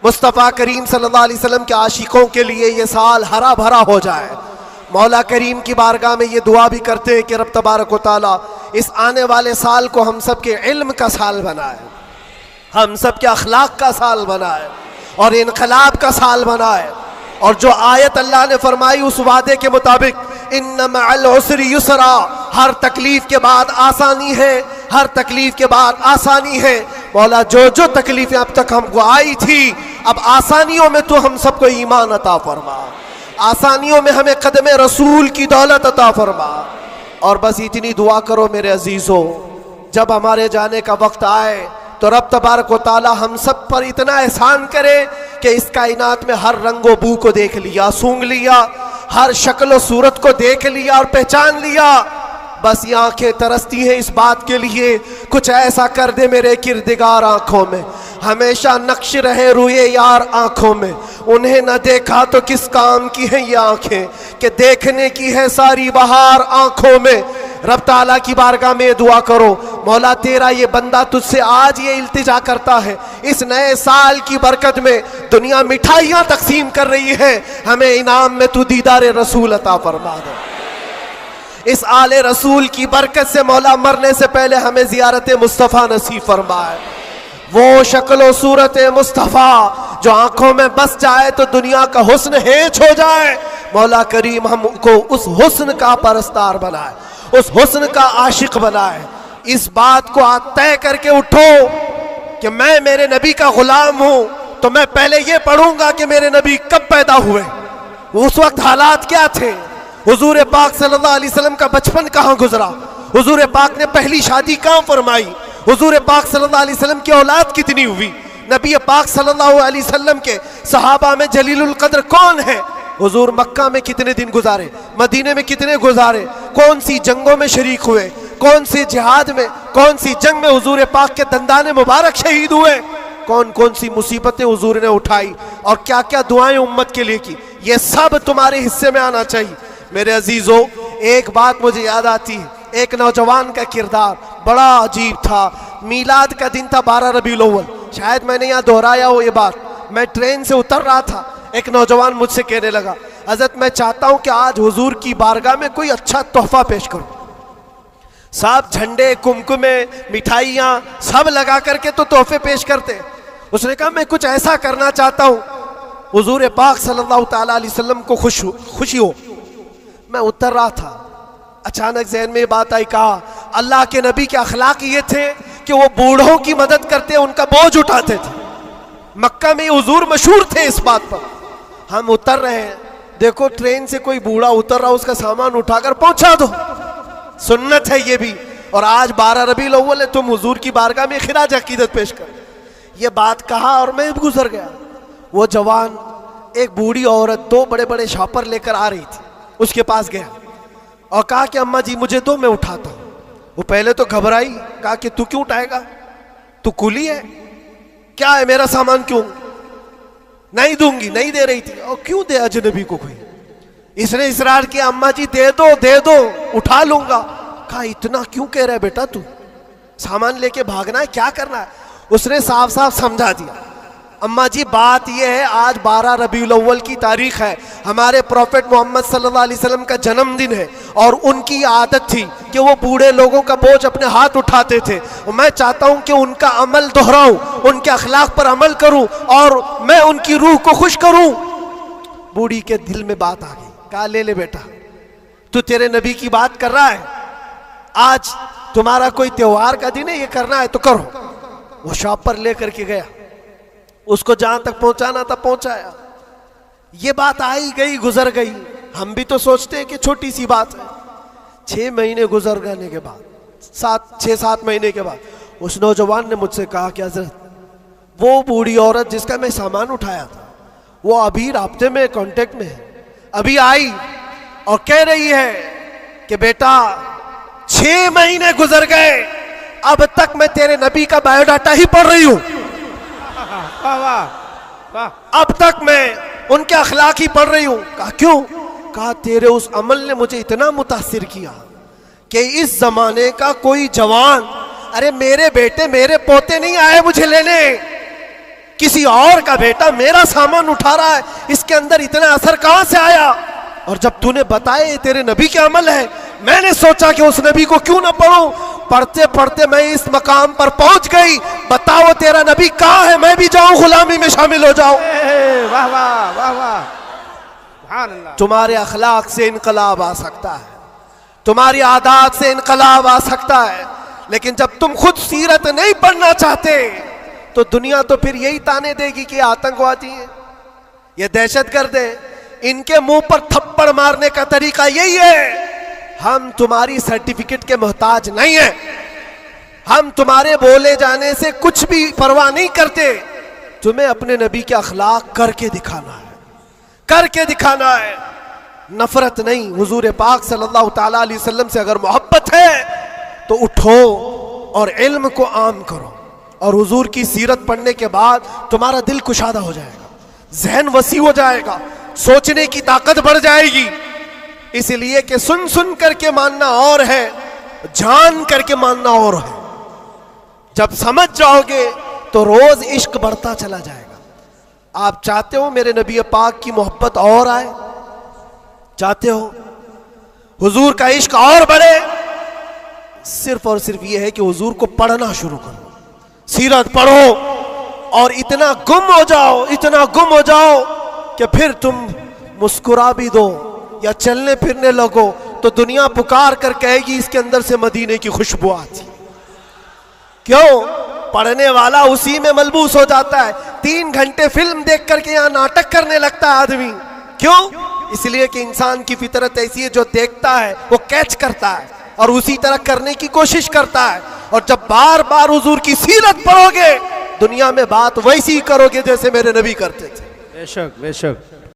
मुस्तफ़ा करीम सल्लल्लाहु अलैहि वसल्लम के आशिकों के लिए ये साल हरा भरा हो जाए। मौला करीम की बारगाह में ये दुआ भी करते हैं कि रब तबारक व तआला इस आने वाले साल को हम सब के इल्म का साल बनाए, हम सब के अखलाक का साल बनाए और इनकलाब का साल बनाए। और जो आयत अल्लाह ने फरमाई उस वादे के मुताबिक, इन्ना मअल उसरि युसरा, हर तकलीफ के बाद आसानी है, हर तकलीफ के बाद आसानी है। मौला जो जो तकलीफें अब तक हमको आई थी, अब आसानियों में तो हम सबको ईमान अता फरमा, आसानियों में हमें कदमे रसूल की दौलत अता फरमा। और बस इतनी दुआ करो मेरे अजीजों, जब हमारे जाने का वक्त आए तो रब तबारक व तआला हम सब पर इतना एहसान करे कि इस कायनात में हर रंगो बू को देख लिया, सूंघ लिया, हर शक्ल व सूरत को देख लिया और पहचान लिया। बस ये आंखें तरसती हैं इस बात के लिए, कुछ ऐसा कर दे मेरे किरदिगार आंखों में, हमेशा नक्श रहे रुए यार आंखों में। उन्हें न देखा तो किस काम की है ये आंखें, कि देखने की है सारी बहार आंखों में। रब ताला की बारगाह में दुआ करो, मौला तेरा ये बंदा तुझसे आज ये इल्तिजा करता है, इस नए साल की बरकत में दुनिया मिठाइयाँ तकसीम कर रही है, हमें इनाम में तू दीदार रसूल अता फरमा दे। इस आले रसूल की बरकत से मौला मरने से पहले हमें ज़ियारत मुस्तफ़ा नसीब फरमाए, वो शक्ल सूरत मुस्तफ़ा जो आंखों में बस जाए तो दुनिया का हुस्न हेच हो जाए। मौला करीम हमको उस हुस्न का परस्तार बनाए, उस हुस्न का आशिक बनाए। इस बात को आज तय करके उठो कि मैं मेरे नबी का गुलाम हूं, तो मैं पहले ये पढ़ूंगा कि मेरे नबी कब पैदा हुए, उस वक्त हालात क्या थे, हुजूर पाक सल्लल्लाहु अलैहि वसल्लम का बचपन कहाँ गुजरा, हुजूर पाक ने पहली शादी कहाँ फरमाई, हुजूर पाक सल्लल्लाहु अलैहि वसल्लम की औलाद कितनी हुई, नबी पाक सल्लल्लाहु अलैहि वसल्लम के सहाबा में जलीलुल कद्र कौन है, हुजूर मक्का में कितने दिन गुजारे, मदीने में कितने गुजारे, कौन सी जंगों में शरीक हुए, कौन सी जिहाद में, कौन सी जंग में हुजूर पाक के दंदाने मुबारक शहीद हुए, कौन कौन सी मुसीबतें हुजूर ने उठाई और क्या क्या दुआएं उम्मत के लिए की, ये सब तुम्हारे हिस्से में आना चाहिए। मेरे अजीजों, एक बात मुझे याद आती है, एक नौजवान का किरदार बड़ा अजीब था। मीलाद का दिन था 12 रबीउल अव्वल, शायद मैंने यहाँ दोहराया हो ये बात। मैं ट्रेन से उतर रहा था, एक नौजवान मुझसे कहने लगा, हज़रत मैं चाहता हूँ कि आज हुजूर की बारगाह में कोई अच्छा तोहफा पेश करूँ। सब झंडे, कुमकुमे, मिठाइयाँ सब लगा करके तो तोहफे पेश करते। उसने कहा मैं कुछ ऐसा करना चाहता हूँ हुजूर पाक सल्लल्लाहु ताला अलैहि वसल्लम को खुशी हो। मैं उतर रहा था, अचानक ज़हन में बात आई, कहा अल्लाह के नबी के अखलाक ये थे कि वो बूढ़ों की मदद करते, उनका बोझ उठाते थे। मक्का में हुजूर मशहूर थे इस बात पर। हम उतर रहे हैं, देखो ट्रेन से कोई बूढ़ा उतर रहा, उसका सामान उठाकर पहुंचा दो, सुन्नत है ये भी। और आज 12 रबीउल अव्वल है, तुम हुजूर की बारगाह में खिराज अकीदत पेश कर। ये बात कहा और मैं गुजर गया। वो जवान एक बूढ़ी औरत 2 बड़े बड़े शॉपर लेकर आ रही थी, उसके पास गया और कहा कि अम्मा जी मुझे दो, मैं उठाता हूँ। वो पहले तो घबराई, कहा कि तू क्यों उठाएगा, तू कुली है क्या है, मेरा सामान क्यों? नहीं दूंगी, नहीं दे रही थी। और क्यों दे अजनबी को कोई? इसने इसरार किया, अम्मा जी दे दो दे दो, उठा लूंगा। कहा इतना क्यों कह रहा है बेटा, तू सामान लेके भागना है, क्या करना है? उसने साफ साफ समझा दिया, अम्मा जी बात यह है आज 12 रबीउल अव्वल की तारीख है, हमारे प्रॉफेट मोहम्मद सल्लल्लाहु अलैहि वसल्लम का जन्मदिन है और उनकी आदत थी कि वो बूढ़े लोगों का बोझ अपने हाथ उठाते थे। मैं चाहता हूं कि उनका अमल दोहराऊं, उनके अखलाक पर अमल करूं और मैं उनकी रूह को खुश करूं। बूढ़ी के दिल में बात आ गई, कहा ले ले बेटा, तू तेरे नबी की बात कर रहा है, आज तुम्हारा कोई त्योहार का दिन है, ये करना है तो करो। वो शॉप पर लेकर के गया, उसको जहां तक पहुंचाना था पहुंचाया। ये बात आई गई, गुजर गई। हम भी तो सोचते हैं कि छोटी सी बात है। 6 महीने गुजर जाने के बाद, 6-7 महीने के बाद उस नौजवान ने मुझसे कहा कि हजरत वो बूढ़ी औरत जिसका मैं सामान उठाया था, वो अभी राब्ते में, कांटेक्ट में है, अभी आई और कह रही है कि बेटा 6 महीने गुजर गए, अब तक मैं तेरे नबी का बायोडाटा ही पढ़ रही हूं, अब तक मैं उनके अखलाक ही पढ़ रही हूं। कहा क्यों? कहा तेरे उस अमल ने मुझे इतना मुतासिर किया कि इस जमाने का कोई जवान, अरे मेरे बेटे मेरे पोते नहीं आए मुझे लेने, किसी और का बेटा मेरा सामान उठा रहा है, इसके अंदर इतना असर कहां से आया? और जब तूने बताया तेरे नबी के अमल है, मैंने सोचा कि उस नबी को क्यों ना पढ़ूं। पढ़ते पढ़ते मैं इस मकाम पर पहुंच गई। बताओ तेरा नबी कहां है, मैं भी जाऊं गुलामी में शामिल हो जाऊं। वाह वाह वाह वाह, सुभान अल्लाह। तुम्हारे अखलाक से इनकलाब आ सकता है, तुम्हारी आदत से इनकलाब आ सकता है, लेकिन जब तुम खुद सीरत नहीं पढ़ना चाहते तो दुनिया तो फिर यही ताने देगी कि आतंकवादी है, ये दहशतगर्द है। इनके मुंह पर थप्पड़ मारने का तरीका यही है। हम तुम्हारी सर्टिफिकेट के मोहताज नहीं है, हम तुम्हारे बोले जाने से कुछ भी परवाह नहीं करते। तुम्हें अपने नबी के अखलाक करके दिखाना है, करके दिखाना है, नफरत नहीं। हुजूर पाक सल्लल्लाहु ताला अलैहि वसल्लम से अगर मोहब्बत है तो उठो और इल्म को आम करो। और हुजूर की सीरत पढ़ने के बाद तुम्हारा दिल कुशादा हो जाएगा, जहन वसी हो जाएगा, सोचने की ताकत बढ़ जाएगी। इसलिए कि सुन सुन करके मानना और है, जान करके मानना और है। जब समझ जाओगे तो रोज इश्क बढ़ता चला जाएगा। आप चाहते हो मेरे नबी पाक की मोहब्बत और आए? चाहते हो हुजूर का इश्क और बढ़े? सिर्फ और सिर्फ यह है कि हुजूर को पढ़ना शुरू करो, सीरत पढ़ो और इतना गुम हो जाओ, इतना गुम हो जाओ कि फिर तुम मुस्कुरा भी दो या चलने फिरने लगो तो दुनिया पुकार कर कहेगी इसके अंदर से मदीने की खुशबू आती। क्यों? पढ़ने वाला उसी में मलबूस हो जाता है। 3 घंटे फिल्म देख करके यहाँ नाटक करने लगता है आदमी। क्यों? इसलिए कि इंसान की फितरत ऐसी है, जो देखता है वो कैच करता है और उसी तरह करने की कोशिश करता है। और जब बार बार हुजूर की सीरत पढ़ोगे दुनिया में बात वैसी ही करोगे जैसे मेरे नबी करते थे। बेशक बेशक।